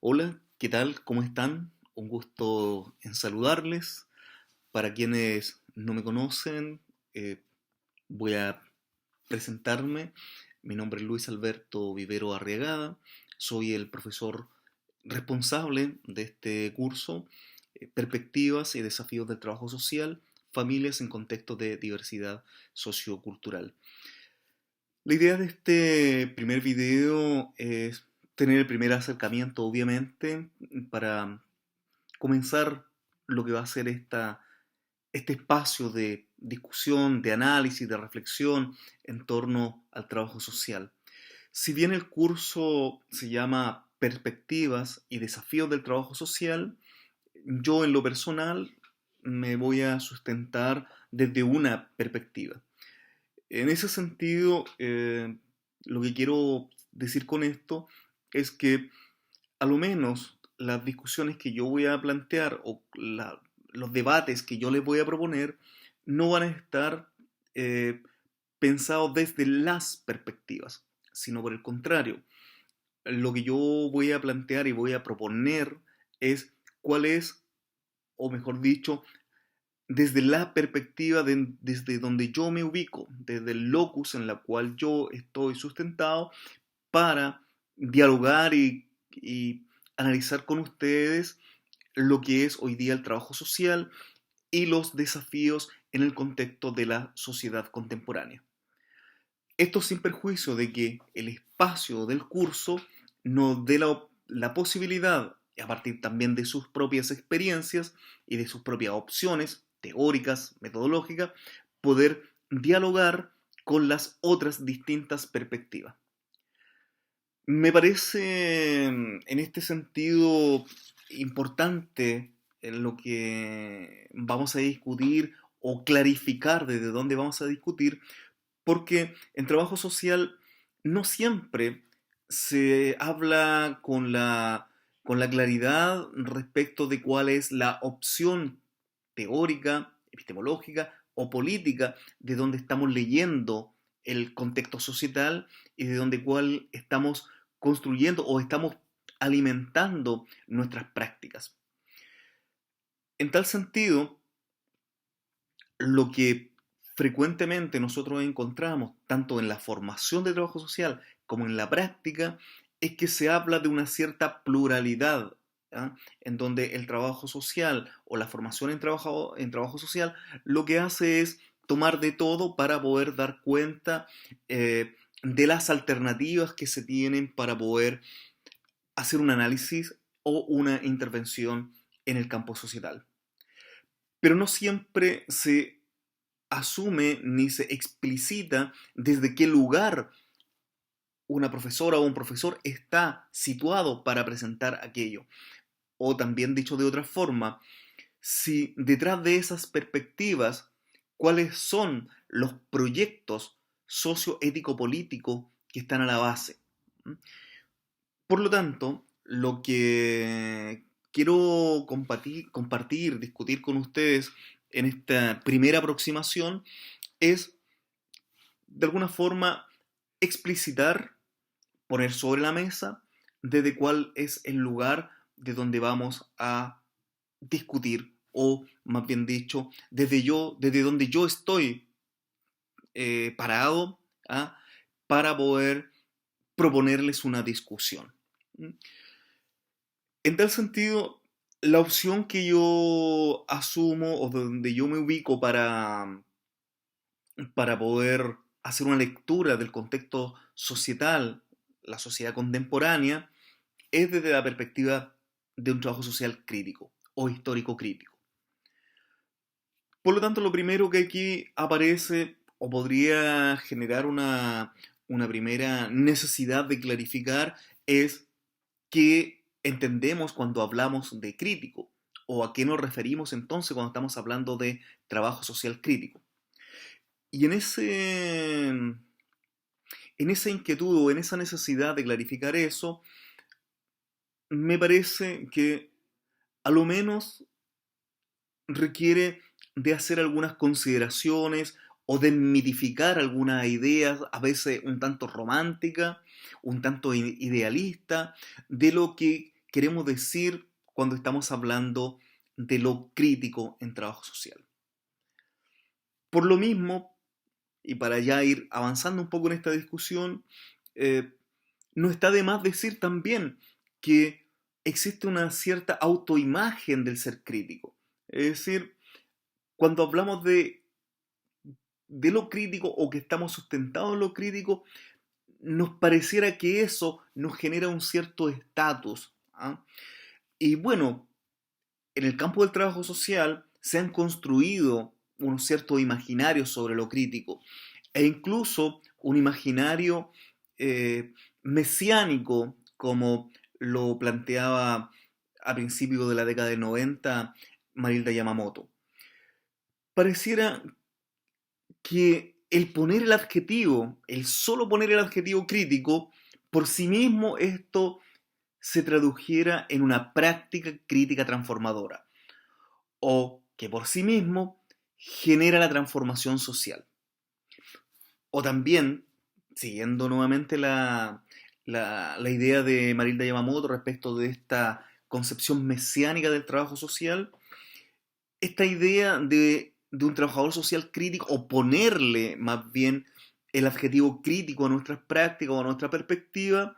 Hola, ¿qué tal? ¿Cómo están? Un gusto en saludarles. Para quienes no me conocen, voy a presentarme. Mi nombre es Luis Alberto Vivero Arriagada. Soy el profesor responsable de este curso, Perspectivas y Desafíos del Trabajo Social, Familias en Contextos de Diversidad Sociocultural. La idea de este primer video es tener el primer acercamiento, obviamente, para comenzar lo que va a ser este espacio de discusión, de análisis, de reflexión en torno al trabajo social. Si bien el curso se llama Perspectivas y Desafíos del Trabajo Social, yo en lo personal me voy a sustentar desde una perspectiva. En ese sentido, lo que quiero decir con esto es que a lo menos las discusiones que yo voy a plantear o los debates que yo les voy a proponer no van a estar pensados desde las perspectivas, sino por el contrario. Lo que yo voy a plantear y voy a proponer es cuál es, o mejor dicho, desde la perspectiva desde donde yo me ubico, desde el locus en la cual yo estoy sustentado, para dialogar y analizar con ustedes lo que es hoy día el trabajo social y los desafíos en el contexto de la sociedad contemporánea. Esto sin perjuicio de que el espacio del curso nos dé la posibilidad, a partir también de sus propias experiencias y de sus propias opciones teóricas, metodológicas, poder dialogar con las otras distintas perspectivas. Me parece en este sentido importante en lo que vamos a discutir o clarificar desde dónde vamos a discutir, porque en trabajo social no siempre se habla con la claridad respecto de cuál es la opción teórica, epistemológica o política de donde estamos leyendo el contexto societal y de donde cuál estamos construyendo o estamos alimentando nuestras prácticas. En tal sentido, lo que frecuentemente nosotros encontramos, tanto en la formación de trabajo social como en la práctica, es que se habla de una cierta pluralidad, ¿ah? En donde el trabajo social o la formación en trabajo social lo que hace es tomar de todo para poder dar cuenta de las alternativas que se tienen para poder hacer un análisis o una intervención en el campo societal. Pero no siempre se asume ni se explicita desde qué lugar una profesora o un profesor está situado para presentar aquello. O también dicho de otra forma, si detrás de esas perspectivas, cuáles son los proyectos socioético-políticos que están a la base. Por lo tanto, lo que quiero compartir, discutir con ustedes en esta primera aproximación es, de alguna forma, explicitar, poner sobre la mesa desde cuál es el lugar de donde vamos a discutir, o más bien dicho, desde donde yo estoy parado, ¿ah? Para poder proponerles una discusión. En tal sentido, la opción que yo asumo o donde yo me ubico para poder hacer una lectura del contexto societal, la sociedad contemporánea, es desde la perspectiva de un trabajo social crítico o histórico crítico. Por lo tanto, lo primero que aquí aparece o podría generar una primera necesidad de clarificar es qué entendemos cuando hablamos de crítico o a qué nos referimos entonces cuando estamos hablando de trabajo social crítico. Y en esa inquietud o en esa necesidad de clarificar eso, me parece que a lo menos requiere de hacer algunas consideraciones o de mitificar algunas ideas, a veces un tanto románticas, un tanto idealistas, de lo que queremos decir cuando estamos hablando de lo crítico en trabajo social. Por lo mismo, y para ya ir avanzando un poco en esta discusión, no está de más decir también que existe una cierta autoimagen del ser crítico. Es decir, cuando hablamos de lo crítico o que estamos sustentados en lo crítico, nos pareciera que eso nos genera un cierto estatus. ¿Ah? Y bueno, en el campo del trabajo social se han construido unos ciertos imaginarios sobre lo crítico e incluso un imaginario mesiánico, como lo planteaba a principios de la década del 90 Marilda Yamamoto. Pareciera que el poner el adjetivo, el solo poner el adjetivo crítico, por sí mismo esto se tradujera en una práctica crítica transformadora, o que por sí mismo genera la transformación social. O también, siguiendo nuevamente la idea de Marilda Yamamoto respecto de esta concepción mesiánica del trabajo social, esta idea de un trabajador social crítico, o ponerle más bien el adjetivo crítico a nuestras prácticas o a nuestra perspectiva,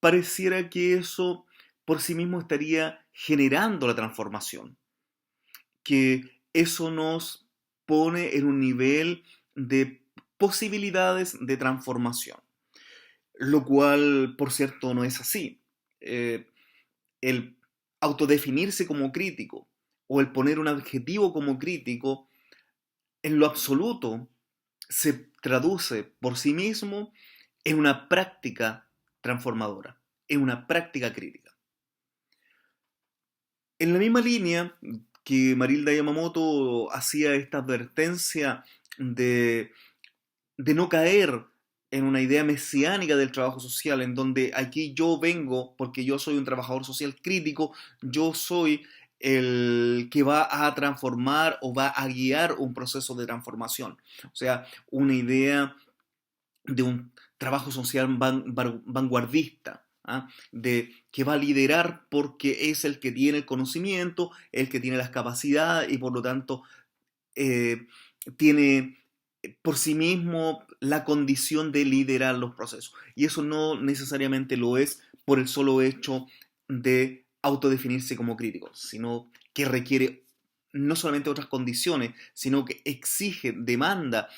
pareciera que eso por sí mismo estaría generando la transformación, que eso nos pone en un nivel de posibilidades de transformación, lo cual, por cierto, no es así. El autodefinirse como crítico o el poner un adjetivo como crítico, en lo absoluto se traduce por sí mismo en una práctica transformadora, en una práctica crítica. En la misma línea que Marilda Yamamoto hacía esta advertencia de, de no caer en una idea mesiánica del trabajo social, en donde aquí yo vengo, porque yo soy un trabajador social crítico, yo soy el que va a transformar o va a guiar un proceso de transformación. O sea, una idea de un trabajo social vanguardista, ¿ah? De que va a liderar porque es el que tiene el conocimiento, el que tiene las capacidades y por lo tanto eh, tiene por sí mismo la condición de liderar los procesos. Y eso no necesariamente lo es por el solo hecho de autodefinirse como crítico, sino que requiere no solamente otras condiciones, sino que exige, demanda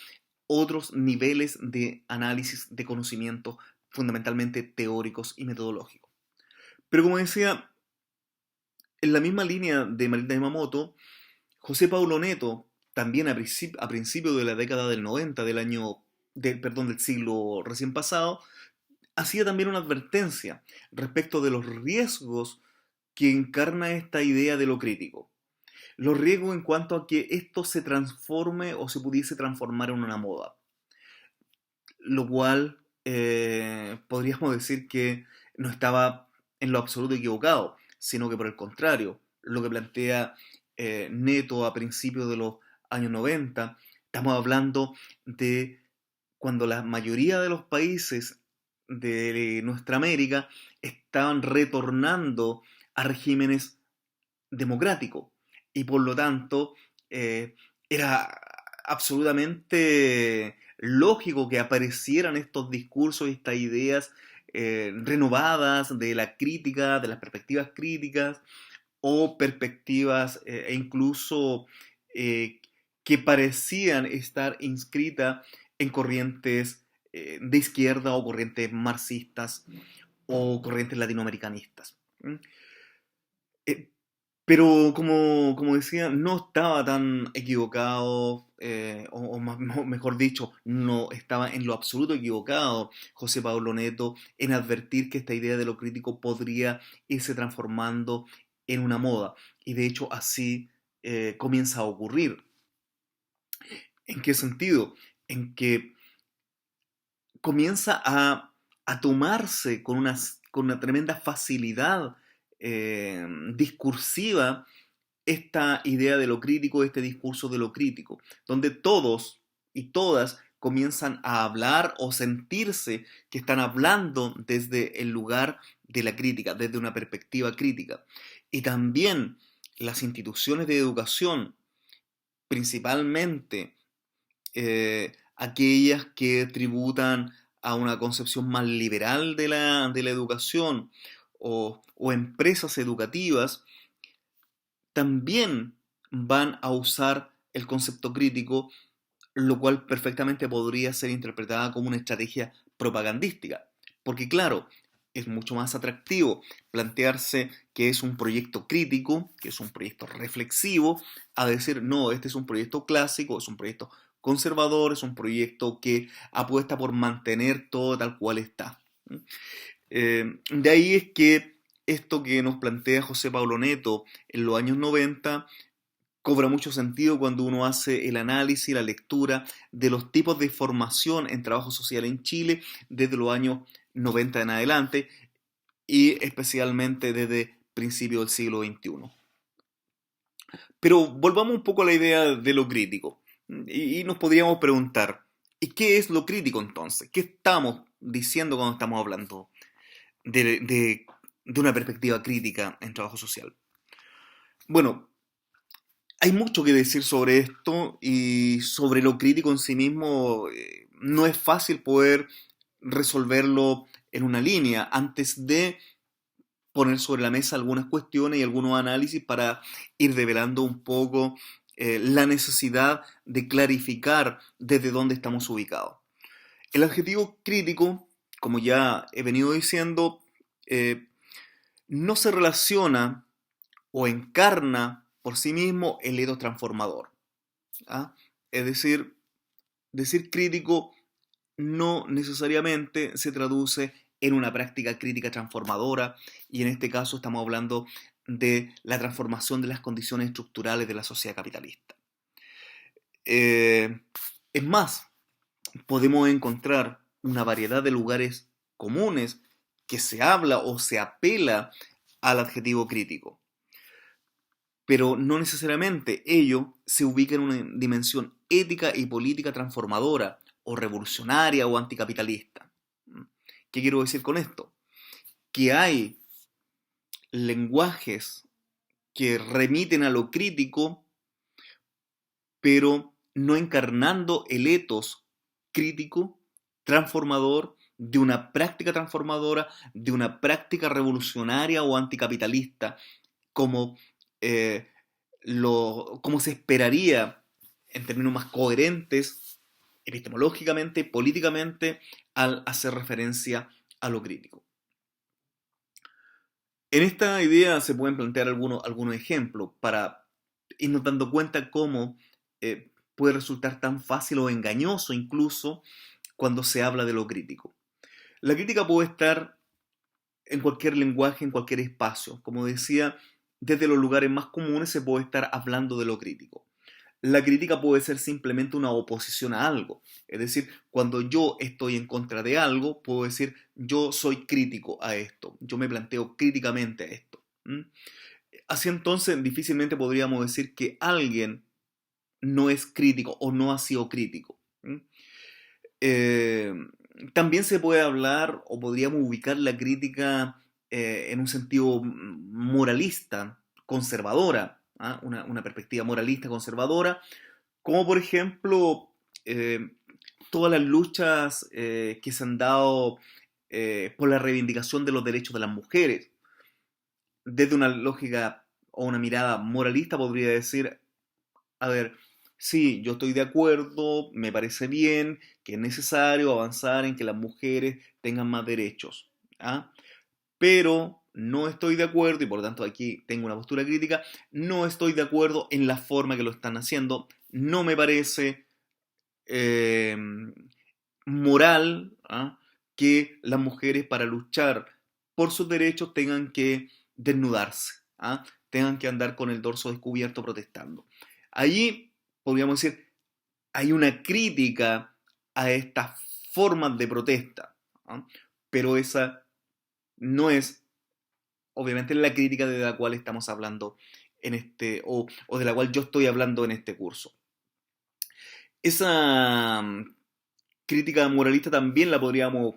otros niveles de análisis de conocimiento, fundamentalmente teóricos y metodológicos. Pero como decía, en la misma línea de Marilda Yamamoto, José Paulo Neto, también a principios de la década del 90 del siglo recién pasado, hacía también una advertencia respecto de los riesgos que encarna esta idea de lo crítico. Los riesgos en cuanto a que esto se transforme o se pudiese transformar en una moda. Lo cual podríamos decir que no estaba en lo absoluto equivocado, sino que por el contrario, lo que plantea Neto a principios de los años 90, estamos hablando de cuando la mayoría de los países de nuestra América estaban retornando a regímenes democráticos y por lo tanto era absolutamente lógico que aparecieran estos discursos y estas ideas renovadas de la crítica, de las perspectivas críticas o perspectivas e incluso eh, que parecían estar inscritas en corrientes de izquierda o corrientes marxistas o corrientes latinoamericanistas. ¿Mm? Eh, pero como decía, no estaba tan equivocado, mejor dicho, no estaba en lo absoluto equivocado José Pablo Neto en advertir que esta idea de lo crítico podría irse transformando en una moda. Y de hecho así comienza a ocurrir. ¿En qué sentido? En que comienza a tomarse con una tremenda facilidad discursiva esta idea de lo crítico, este discurso de lo crítico, donde todos y todas comienzan a hablar o sentirse que están hablando desde el lugar de la crítica, desde una perspectiva crítica. Y también las instituciones de educación, principalmente aquellas que tributan a una concepción más liberal de la educación o empresas educativas, también van a usar el concepto crítico, lo cual perfectamente podría ser interpretada como una estrategia propagandística. Porque claro, es mucho más atractivo plantearse que es un proyecto crítico, que es un proyecto reflexivo, a decir, no, este es un proyecto clásico, es un proyecto conservador, es un proyecto que apuesta por mantener todo tal cual está. De ahí es que esto que nos plantea José Pablo Neto en los años 90 cobra mucho sentido cuando uno hace el análisis, la lectura de los tipos de formación en trabajo social en Chile desde los años 90 en adelante y especialmente desde principios del siglo XXI. Pero volvamos un poco a la idea de lo crítico y nos podríamos preguntar, ¿y qué es lo crítico entonces? ¿Qué estamos diciendo cuando estamos hablando de una perspectiva crítica en trabajo social? Bueno, hay mucho que decir sobre esto y sobre lo crítico en sí mismo. No es fácil poder resolverlo en una línea antes de poner sobre la mesa algunas cuestiones y algunos análisis para ir develando un poco la necesidad de clarificar desde dónde estamos ubicados. El adjetivo crítico, como ya he venido diciendo, eh, no se relaciona o encarna por sí mismo el etos transformador. ¿Ah? Es decir crítico no necesariamente se traduce en una práctica crítica transformadora y en este caso estamos hablando de la transformación de las condiciones estructurales de la sociedad capitalista. Eh, es más, podemos encontrar una variedad de lugares comunes que se habla o se apela al adjetivo crítico, pero no necesariamente ello se ubica en una dimensión ética y política transformadora o revolucionaria o anticapitalista. ¿Qué quiero decir con esto? Que hay lenguajes que remiten a lo crítico, pero no encarnando el etos crítico, transformador, de una práctica transformadora, de una práctica revolucionaria o anticapitalista, como, eh, como se esperaría en términos más coherentes, epistemológicamente, políticamente, al hacer referencia a lo crítico. En esta idea se pueden plantear algunos ejemplos para irnos dando cuenta cómo puede resultar tan fácil o engañoso incluso cuando se habla de lo crítico. La crítica puede estar en cualquier lenguaje, en cualquier espacio. Como decía, desde los lugares más comunes se puede estar hablando de lo crítico. La crítica puede ser simplemente una oposición a algo. Es decir, cuando yo estoy en contra de algo, puedo decir yo soy crítico a esto, yo me planteo críticamente a esto. Así entonces, difícilmente podríamos decir que alguien no es crítico o no ha sido crítico. Eh, También se puede hablar o podríamos ubicar la crítica en un sentido moralista, conservadora, ¿ah? Una perspectiva moralista conservadora, como por ejemplo eh, todas las luchas que se han dado por la reivindicación de los derechos de las mujeres. Desde una lógica o una mirada moralista podría decir, a ver, sí, yo estoy de acuerdo, me parece bien, que es necesario avanzar en que las mujeres tengan más derechos, ¿ah? Pero no estoy de acuerdo, y por lo tanto aquí tengo una postura crítica, no estoy de acuerdo en la forma que lo están haciendo, no me parece eh, moral, ¿ah? Que las mujeres para luchar por sus derechos tengan que desnudarse, ¿ah? Tengan que andar con el dorso descubierto protestando. Allí podríamos decir, hay una crítica a estas formas de protesta, ¿ah? Pero esa no es obviamente la crítica de la cual estamos hablando en este, o de la cual yo estoy hablando en este curso. Esa crítica moralista también la podríamos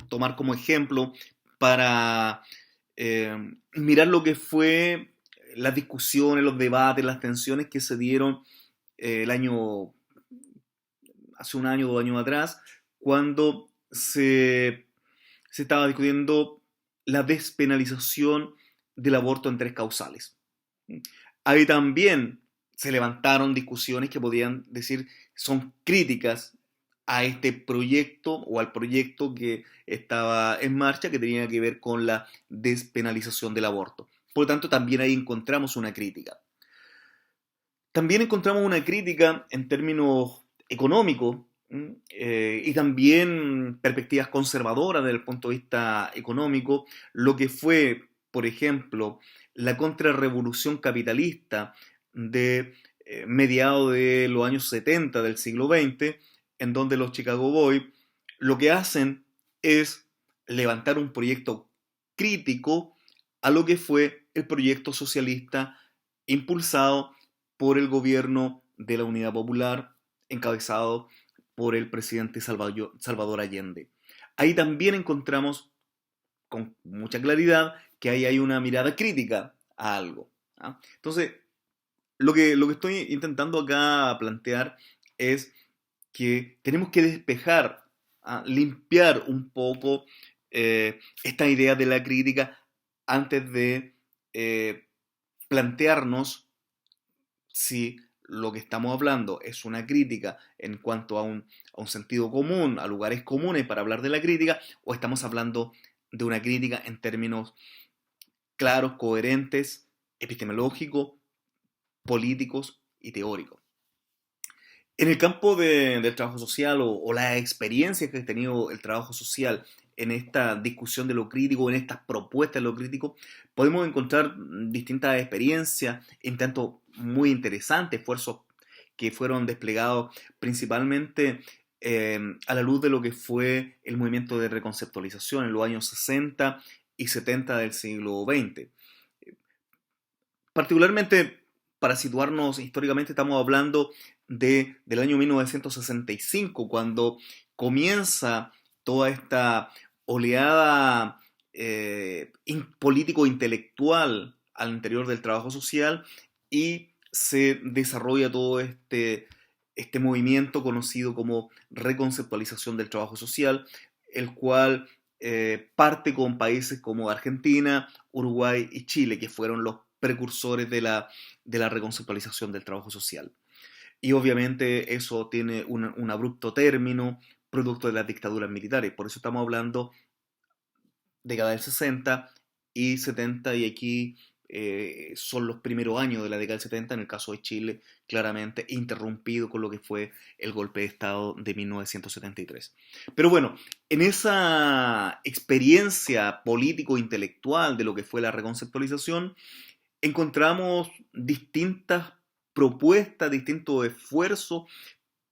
tomar como ejemplo para mirar lo que fue las discusiones, los debates, las tensiones que se dieron el año, hace un año, 2 años atrás, cuando se estaba discutiendo la despenalización del aborto en 3 causales. Ahí también se levantaron discusiones que podían decir son críticas a este proyecto o al proyecto que estaba en marcha que tenía que ver con la despenalización del aborto. Por lo tanto, también ahí encontramos una crítica. También encontramos una crítica en términos económicos y también perspectivas conservadoras desde el punto de vista económico, lo que fue, por ejemplo, la contrarrevolución capitalista de mediados de los años 70 del siglo XX, en donde los Chicago Boys lo que hacen es levantar un proyecto crítico a lo que fue el proyecto socialista impulsado por el gobierno de la Unidad Popular, encabezado por el presidente Salvador Allende. Ahí también encontramos con mucha claridad que ahí hay una mirada crítica a algo. ¿Ah? Entonces, lo que estoy intentando acá plantear es que tenemos que despejar, limpiar un poco esta idea de la crítica antes de plantearnos si lo que estamos hablando es una crítica en cuanto a un sentido común, a lugares comunes para hablar de la crítica, o estamos hablando de una crítica en términos claros, coherentes, epistemológicos, políticos y teóricos. En el campo del trabajo social o la experiencia que ha tenido el trabajo social en esta discusión de lo crítico, en estas propuestas de lo crítico, podemos encontrar distintas experiencias, en tanto muy interesantes, esfuerzos que fueron desplegados principalmente a la luz de lo que fue el movimiento de reconceptualización en los años 60 y 70 del siglo XX. Particularmente, para situarnos históricamente, estamos hablando del año 1965, cuando comienza toda esta oleada político-intelectual al interior del trabajo social y se desarrolla todo este movimiento conocido como reconceptualización del trabajo social, el cual parte con países como Argentina, Uruguay y Chile, que fueron los precursores de la reconceptualización del trabajo social. Y obviamente eso tiene un abrupto término producto de las dictaduras militares. Por eso estamos hablando década del 60 y 70 y aquí son los primeros años de la década del 70, en el caso de Chile, claramente interrumpido con lo que fue el golpe de Estado de 1973. Pero bueno, en esa experiencia político-intelectual de lo que fue la reconceptualización, encontramos distintas propuestas, distintos esfuerzos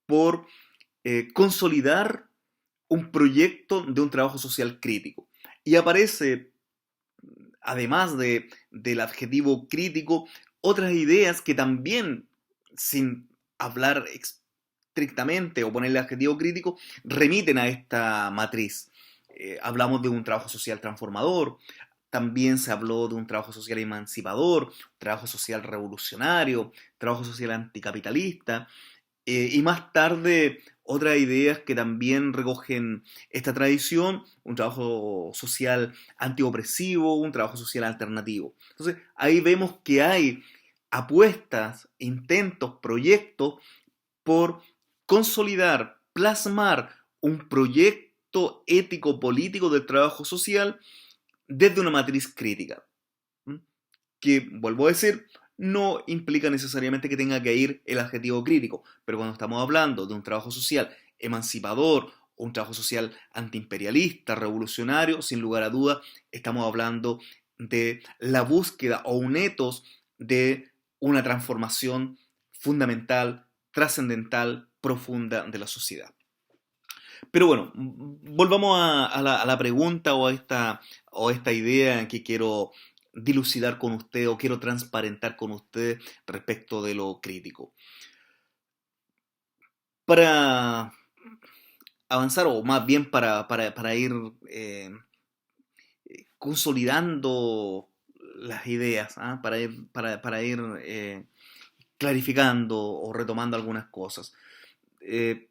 por consolidar un proyecto de un trabajo social crítico. Y aparece, además del adjetivo crítico, otras ideas que también, sin hablar estrictamente o ponerle adjetivo crítico, remiten a esta matriz. Hablamos de un trabajo social transformador, también se habló de un trabajo social emancipador, trabajo social revolucionario, trabajo social anticapitalista, y más tarde otras ideas que también recogen esta tradición, un trabajo social antiopresivo, un trabajo social alternativo. Entonces ahí vemos que hay apuestas, intentos, proyectos por consolidar, plasmar un proyecto ético-político del trabajo social desde una matriz crítica, que, vuelvo a decir, no implica necesariamente que tenga que ir el adjetivo crítico, pero cuando estamos hablando de un trabajo social emancipador o un trabajo social antiimperialista, revolucionario, sin lugar a duda, estamos hablando de la búsqueda o un etos de una transformación fundamental, trascendental, profunda de la sociedad. Pero bueno, volvamos a la pregunta o a esta idea que quiero dilucidar con usted o quiero transparentar con usted respecto de lo crítico. Para avanzar, o más bien para ir consolidando las ideas, ¿ah? Para ir clarificando o retomando algunas cosas. Eh,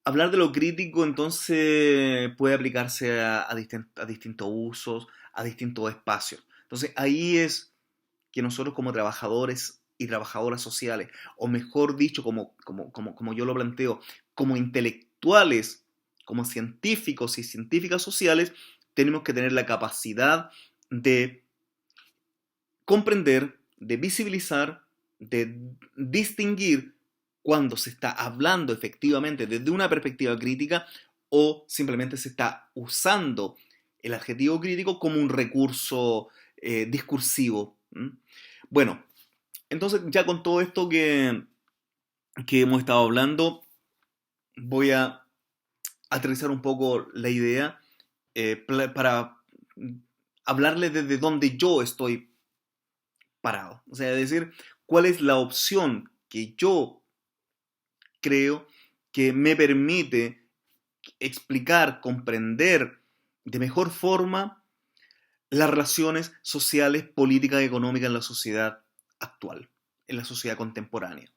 Hablar de lo crítico entonces puede aplicarse a distintos usos, a distintos espacios. Entonces ahí es que nosotros como trabajadores y trabajadoras sociales, o mejor dicho, como yo lo planteo, como intelectuales, como científicos y científicas sociales, tenemos que tener la capacidad de comprender, de visibilizar, de distinguir cuando se está hablando efectivamente desde una perspectiva crítica o simplemente se está usando el adjetivo crítico como un recurso discursivo. Bueno, entonces ya con todo esto que hemos estado hablando, voy a aterrizar un poco la idea para hablarles desde donde yo estoy parado. O sea, decir, cuál es la opción que yo creo que me permite explicar, comprender de mejor forma las relaciones sociales, políticas y económicas en la sociedad actual, en la sociedad contemporánea.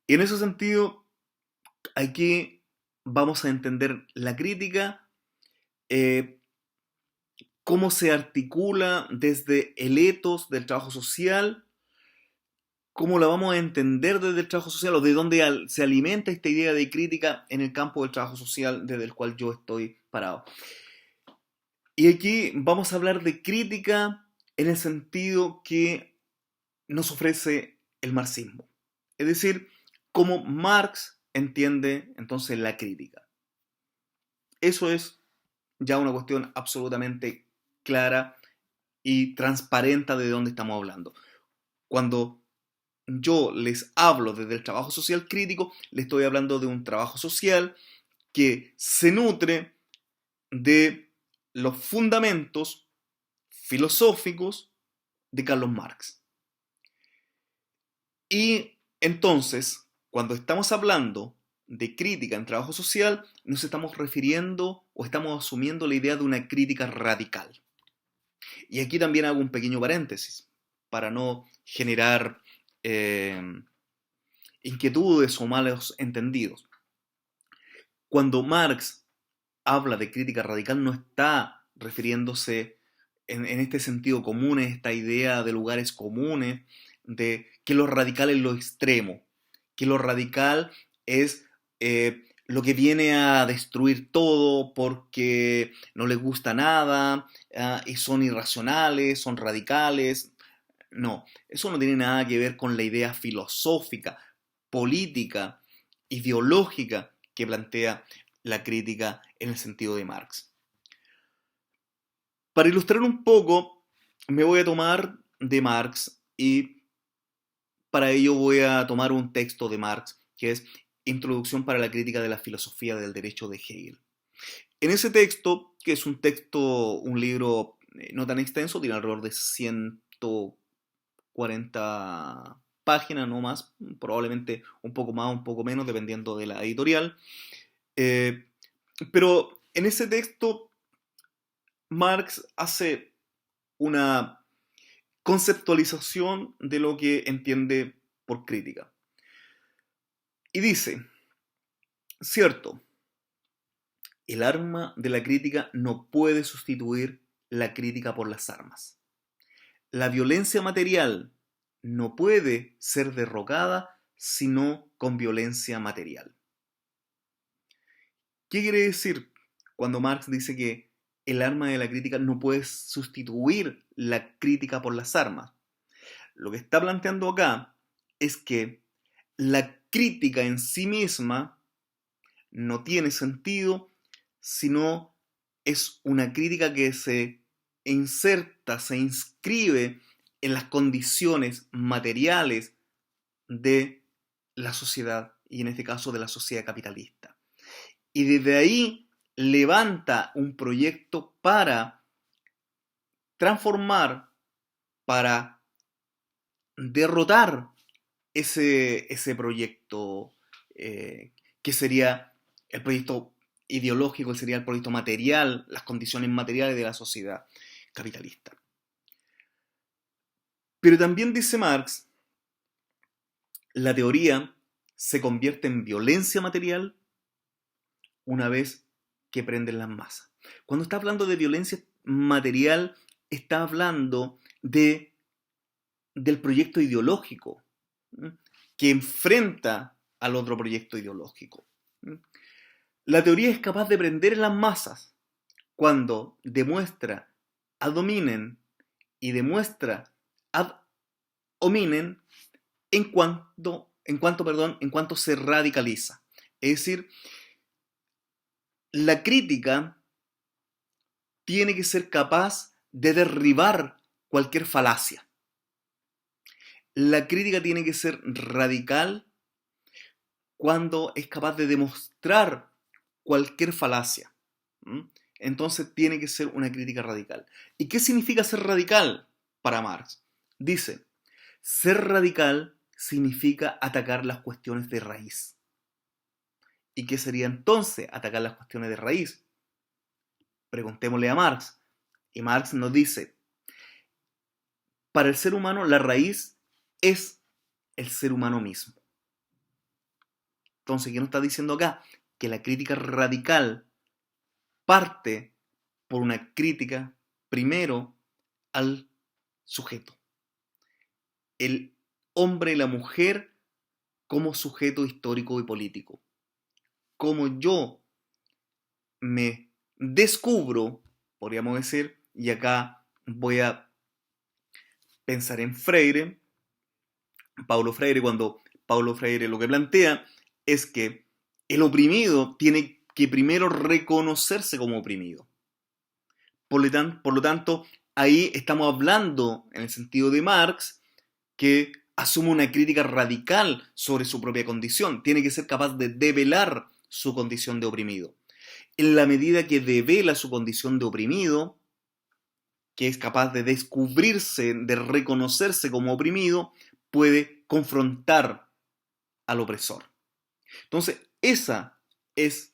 Y en ese sentido, aquí vamos a entender la crítica, eh, cómo se articula desde el etos del trabajo social, cómo la vamos a entender desde el trabajo social o de dónde se alimenta esta idea de crítica en el campo del trabajo social desde el cual yo estoy parado. Y aquí vamos a hablar de crítica en el sentido que nos ofrece el marxismo. Es decir, cómo Marx entiende entonces la crítica. Eso es ya una cuestión absolutamente clara y transparente de dónde estamos hablando. Cuando yo les hablo desde el trabajo social crítico, les estoy hablando de un trabajo social que se nutre de los fundamentos filosóficos de Carlos Marx. Y entonces, cuando estamos hablando de crítica en trabajo social, nos estamos refiriendo o estamos asumiendo la idea de una crítica radical. Y aquí también hago un pequeño paréntesis para no generar inquietudes o malos entendidos. Cuando Marx habla de crítica radical no está refiriéndose en este sentido común, en esta idea de lugares comunes, de que lo radical es lo extremo, que lo radical es lo que viene a destruir todo porque no les gusta nada y son irracionales, son radicales. No, eso no tiene nada que ver con la idea filosófica, política, ideológica que plantea la crítica en el sentido de Marx. Para ilustrar un poco, me voy a tomar de Marx y para ello voy a tomar un texto de Marx que es Introducción para la crítica de la filosofía del derecho de Hegel. En ese texto, que es un libro no tan extenso, tiene alrededor de 140 páginas, no más, probablemente un poco más, un poco menos, dependiendo de la editorial. Pero en ese texto Marx hace una conceptualización de lo que entiende por crítica. Y dice, cierto, el arma de la crítica no puede sustituir la crítica por las armas. La violencia material no puede ser derrocada sino con violencia material. ¿Qué quiere decir cuando Marx dice que el arma de la crítica no puede sustituir la crítica por las armas? Lo que está planteando acá es que la crítica en sí misma no tiene sentido, sino es una crítica que se inserta, se inscribe en las condiciones materiales de la sociedad, y en este caso de la sociedad capitalista. Y desde ahí levanta un proyecto para transformar, para derrotar ese proyecto que sería el proyecto ideológico, que sería el proyecto material, las condiciones materiales de la sociedad. capitalista. Pero también dice Marx, la teoría se convierte en violencia material una vez que prenden las masas. Cuando está hablando de violencia material, está hablando del proyecto ideológico, ¿sí?, que enfrenta al otro proyecto ideológico. La teoría es capaz de prender en las masas cuando demuestra ad hominem y demuestra ad hominem en cuanto se radicaliza. Es decir, la crítica tiene que ser capaz de derribar cualquier falacia. La crítica tiene que ser radical cuando es capaz de demostrar cualquier falacia. Entonces tiene que ser una crítica radical. ¿Y qué significa ser radical para Marx? Dice, ser radical significa atacar las cuestiones de raíz. ¿Y qué sería entonces atacar las cuestiones de raíz? Preguntémosle a Marx. Y Marx nos dice, para el ser humano la raíz es el ser humano mismo. Entonces, ¿qué nos está diciendo acá? Que la crítica radical parte por una crítica primero al sujeto. El hombre y la mujer como sujeto histórico y político. Como yo me descubro, podríamos decir, y acá voy a pensar en Freire, Paulo Freire, cuando Paulo Freire lo que plantea es que el oprimido tiene que primero reconocerse como oprimido. Por lo tanto, ahí estamos hablando, en el sentido de Marx, que asume una crítica radical sobre su propia condición. Tiene que ser capaz de develar su condición de oprimido. En la medida que devela su condición de oprimido, que es capaz de descubrirse, de reconocerse como oprimido, puede confrontar al opresor. Entonces, esa es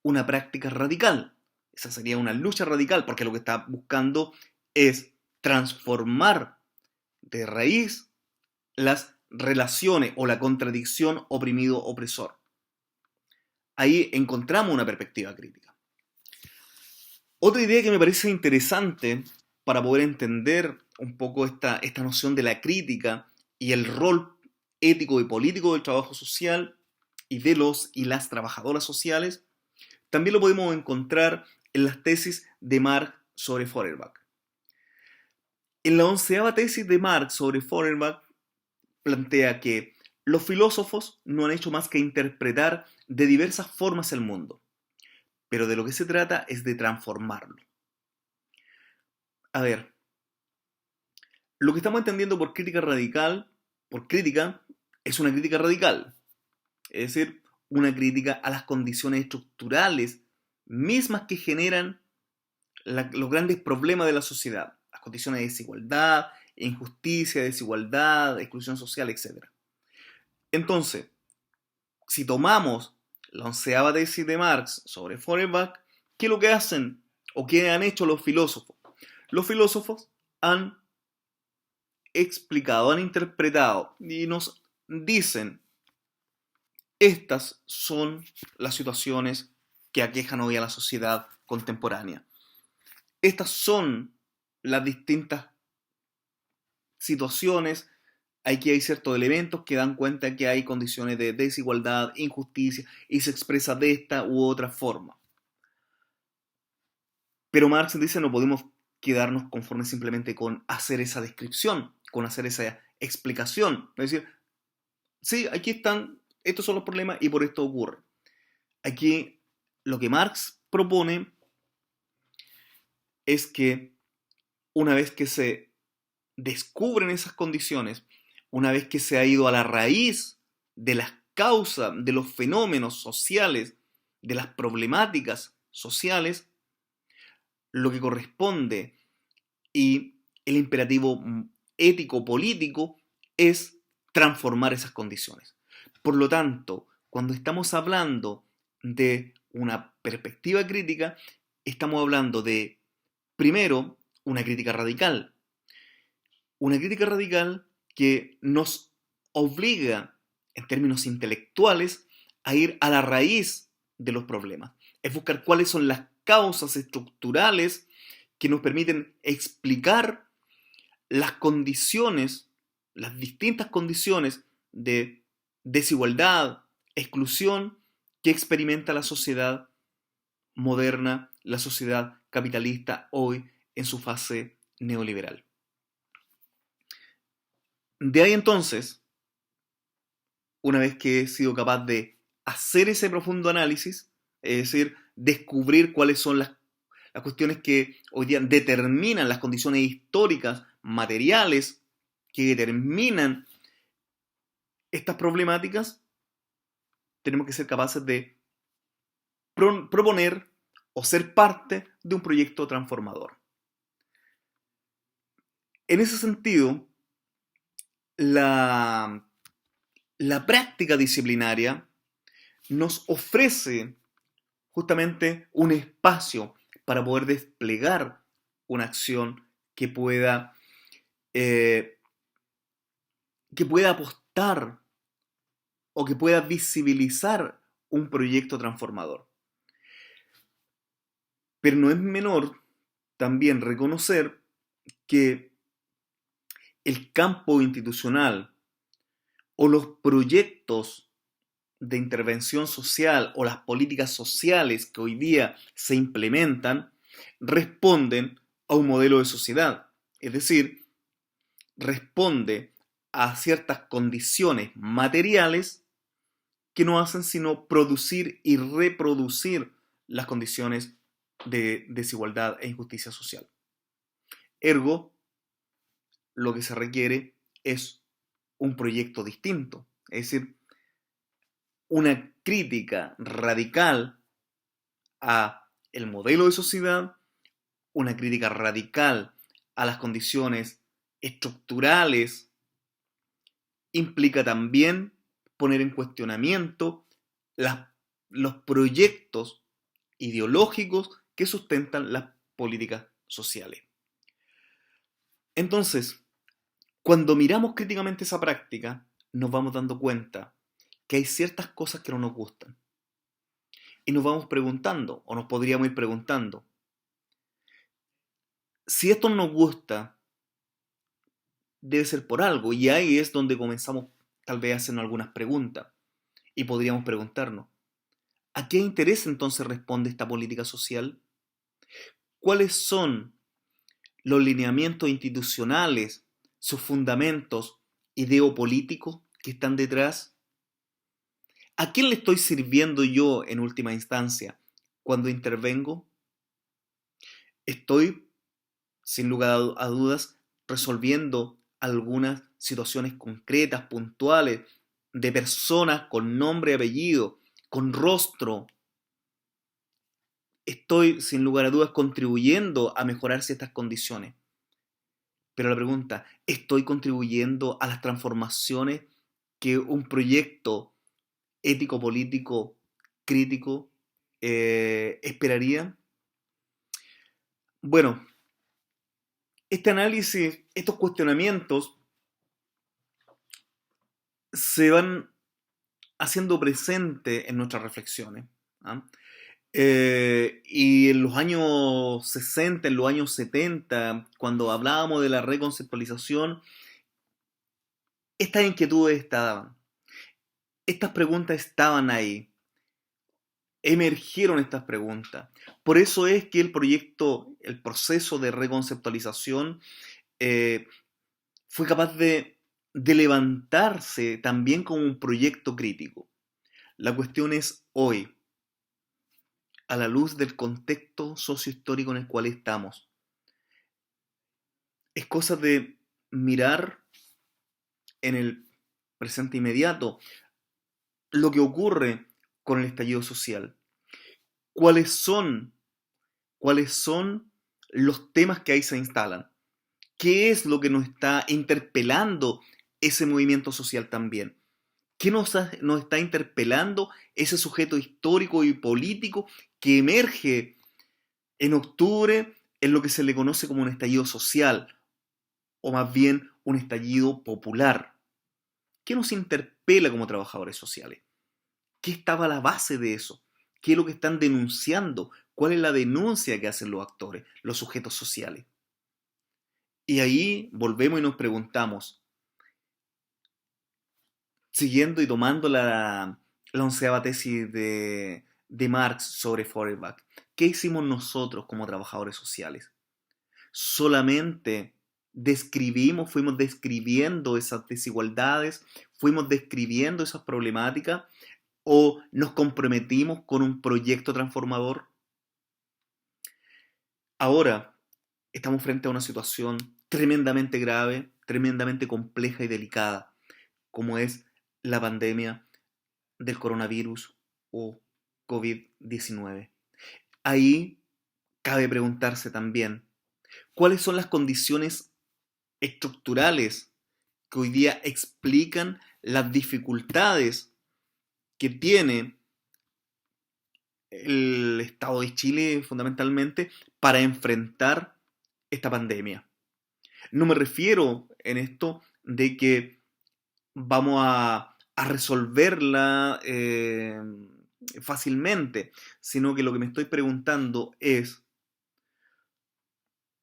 una práctica radical. Esa sería una lucha radical, porque lo que está buscando es transformar de raíz las relaciones o la contradicción oprimido-opresor. Ahí encontramos una perspectiva crítica. Otra idea que me parece interesante para poder entender un poco esta noción de la crítica y el rol ético y político del trabajo social y de los y las trabajadoras sociales, también lo podemos encontrar en las tesis de Marx sobre Feuerbach. En la 11ª tesis de Marx sobre Feuerbach plantea que los filósofos no han hecho más que interpretar de diversas formas el mundo, pero de lo que se trata es de transformarlo. A ver, lo que estamos entendiendo por crítica radical, por crítica, es una crítica radical, es decir, una crítica a las condiciones estructurales mismas que generan los grandes problemas de la sociedad, las condiciones de desigualdad, injusticia, desigualdad, exclusión social, etc. Entonces, si tomamos la 11ª tesis de Marx sobre Feuerbach, ¿qué es lo que hacen o qué han hecho los filósofos? Los filósofos han explicado, han interpretado y nos dicen: estas son las situaciones que aquejan hoy a la sociedad contemporánea. Estas son las distintas situaciones. Aquí hay ciertos elementos que dan cuenta que hay condiciones de desigualdad, injusticia, y se expresa de esta u otra forma. Pero Marx dice: no podemos quedarnos conformes simplemente con hacer esa descripción, con hacer esa explicación. Es decir, sí, aquí están, estos son los problemas y por esto ocurre. Aquí lo que Marx propone es que una vez que se descubren esas condiciones, una vez que se ha ido a la raíz de las causas, de los fenómenos sociales, de las problemáticas sociales, lo que corresponde y el imperativo ético-político es transformar esas condiciones. Por lo tanto, cuando estamos hablando de una perspectiva crítica, estamos hablando de, primero, una crítica radical. Una crítica radical que nos obliga, en términos intelectuales, a ir a la raíz de los problemas. Es buscar cuáles son las causas estructurales que nos permiten explicar las condiciones, las distintas condiciones de desigualdad, exclusión que experimenta la sociedad moderna, la sociedad capitalista hoy en su fase neoliberal. De ahí entonces, una vez que he sido capaz de hacer ese profundo análisis, es decir, descubrir cuáles son las cuestiones que hoy día determinan las condiciones históricas, materiales, que determinan estas problemáticas, tenemos que ser capaces de proponer o ser parte de un proyecto transformador. En ese sentido, la práctica disciplinaria nos ofrece justamente un espacio para poder desplegar una acción que pueda apostar o que pueda visibilizar un proyecto transformador. Pero no es menor también reconocer que el campo institucional o los proyectos de intervención social o las políticas sociales que hoy día se implementan responden a un modelo de sociedad. Es decir, responde a ciertas condiciones materiales que no hacen sino producir y reproducir las condiciones de desigualdad e injusticia social. Ergo, lo que se requiere es un proyecto distinto, es decir, una crítica radical a el modelo de sociedad, una crítica radical a las condiciones estructurales, implica también poner en cuestionamiento los proyectos ideológicos que sustentan las políticas sociales. Entonces, cuando miramos críticamente esa práctica, nos vamos dando cuenta que hay ciertas cosas que no nos gustan. Y nos vamos preguntando, o nos podríamos ir preguntando, si esto no nos gusta, debe ser por algo. Y ahí es donde comenzamos tal vez a hacernos algunas preguntas. Y podríamos preguntarnos, ¿a qué interés entonces responde esta política social? ¿Cuáles son los lineamientos institucionales, sus fundamentos ideopolíticos que están detrás? ¿A quién le estoy sirviendo yo en última instancia cuando intervengo? ¿Estoy, sin lugar a dudas, resolviendo algunas situaciones concretas, puntuales, de personas con nombre y apellido, con rostro? Estoy, sin lugar a dudas, contribuyendo a mejorar ciertas condiciones. Pero la pregunta, ¿estoy contribuyendo a las transformaciones que un proyecto ético-político crítico esperaría? Bueno, este análisis, estos cuestionamientos se van haciendo presentes en nuestras reflexiones. ¿Ah? Y en los años 60, en los años 70, cuando hablábamos de la reconceptualización, estas inquietudes estaban, estas preguntas estaban ahí, emergieron estas preguntas. Por eso es que el proceso de reconceptualización fue capaz de levantarse también como un proyecto crítico. La cuestión es hoy, a la luz del contexto sociohistórico en el cual estamos, es cosa de mirar en el presente inmediato lo que ocurre con el estallido social. ¿Cuáles son los temas que ahí se instalan? ¿Qué es lo que nos está interpelando ese movimiento social también? ¿Qué nos está interpelando ese sujeto histórico y político que emerge en octubre en lo que se le conoce como un estallido social, o más bien un estallido popular. ¿Qué nos interpela como trabajadores sociales? ¿Qué estaba a la base de eso? ¿Qué es lo que están denunciando? ¿Cuál es la denuncia que hacen los actores, los sujetos sociales? Y ahí volvemos y nos preguntamos, siguiendo y tomando la onceava tesis de Marx sobre Feuerbach, ¿qué hicimos nosotros como trabajadores sociales? Solamente describimos, fuimos describiendo esas desigualdades, fuimos describiendo esas problemáticas, o nos comprometimos con un proyecto transformador. Ahora estamos frente a una situación tremendamente grave, tremendamente compleja y delicada, como es la pandemia del coronavirus o COVID-19. Ahí cabe preguntarse también, ¿cuáles son las condiciones estructurales que hoy día explican las dificultades que tiene el Estado de Chile fundamentalmente para enfrentar esta pandemia? No me refiero en esto de que vamos a resolverla fácilmente, sino que lo que me estoy preguntando es,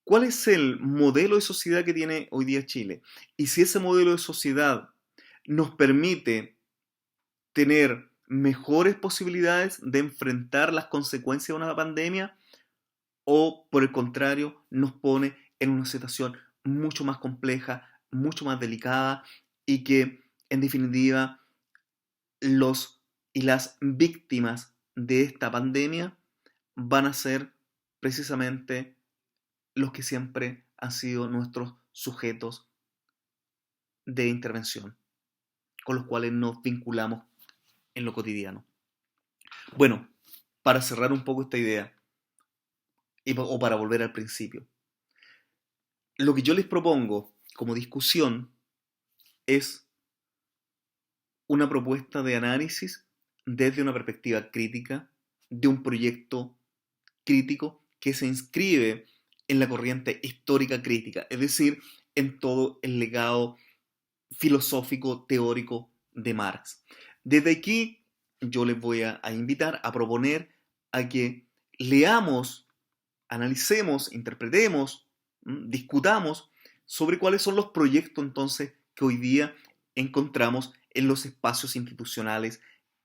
¿cuál es el modelo de sociedad que tiene hoy día Chile? Y si ese modelo de sociedad nos permite tener mejores posibilidades de enfrentar las consecuencias de una pandemia, o por el contrario nos pone en una situación mucho más compleja, mucho más delicada, y que en definitiva los y las víctimas de esta pandemia van a ser precisamente los que siempre han sido nuestros sujetos de intervención, con los cuales nos vinculamos en lo cotidiano. Bueno, para cerrar un poco esta idea, o para volver al principio, lo que yo les propongo como discusión es una propuesta de análisis desde una perspectiva crítica de un proyecto crítico que se inscribe en la corriente histórica crítica, es decir, en todo el legado filosófico teórico de Marx. Desde aquí yo les voy a invitar a proponer a que leamos, analicemos, interpretemos, discutamos sobre cuáles son los proyectos entonces que hoy día encontramos en los espacios institucionales,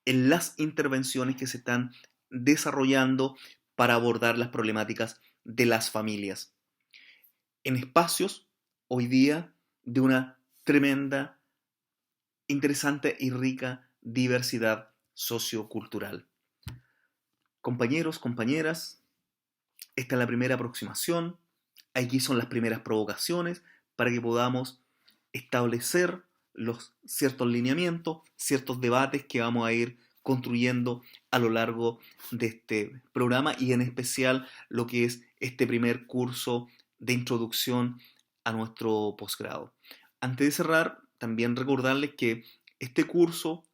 en las intervenciones que se están desarrollando para abordar las problemáticas de las familias. En espacios hoy día de una tremenda, interesante y rica diversidad sociocultural. Compañeros, compañeras, esta es la primera aproximación, aquí son las primeras provocaciones para que podamos establecer los ciertos lineamientos, ciertos debates que vamos a ir construyendo a lo largo de este programa, y en especial lo que es este primer curso de introducción a nuestro posgrado. Antes de cerrar, también recordarles que este curso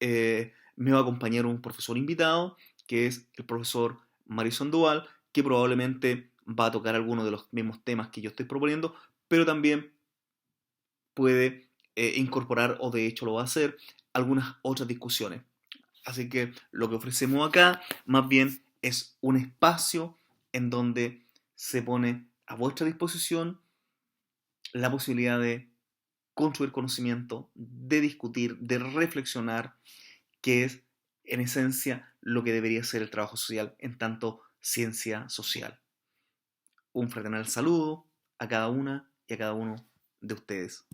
me va a acompañar un profesor invitado, que es el profesor Mario Sandoval, que probablemente va a tocar algunos de los mismos temas que yo estoy proponiendo, pero también puede incorporar, o de hecho lo va a hacer, algunas otras discusiones. Así que lo que ofrecemos acá más bien es un espacio en donde se pone a vuestra disposición la posibilidad de construir conocimiento, de discutir, de reflexionar, que es en esencia lo que debería ser el trabajo social en tanto ciencia social. Un fraternal saludo a cada una y a cada uno de ustedes.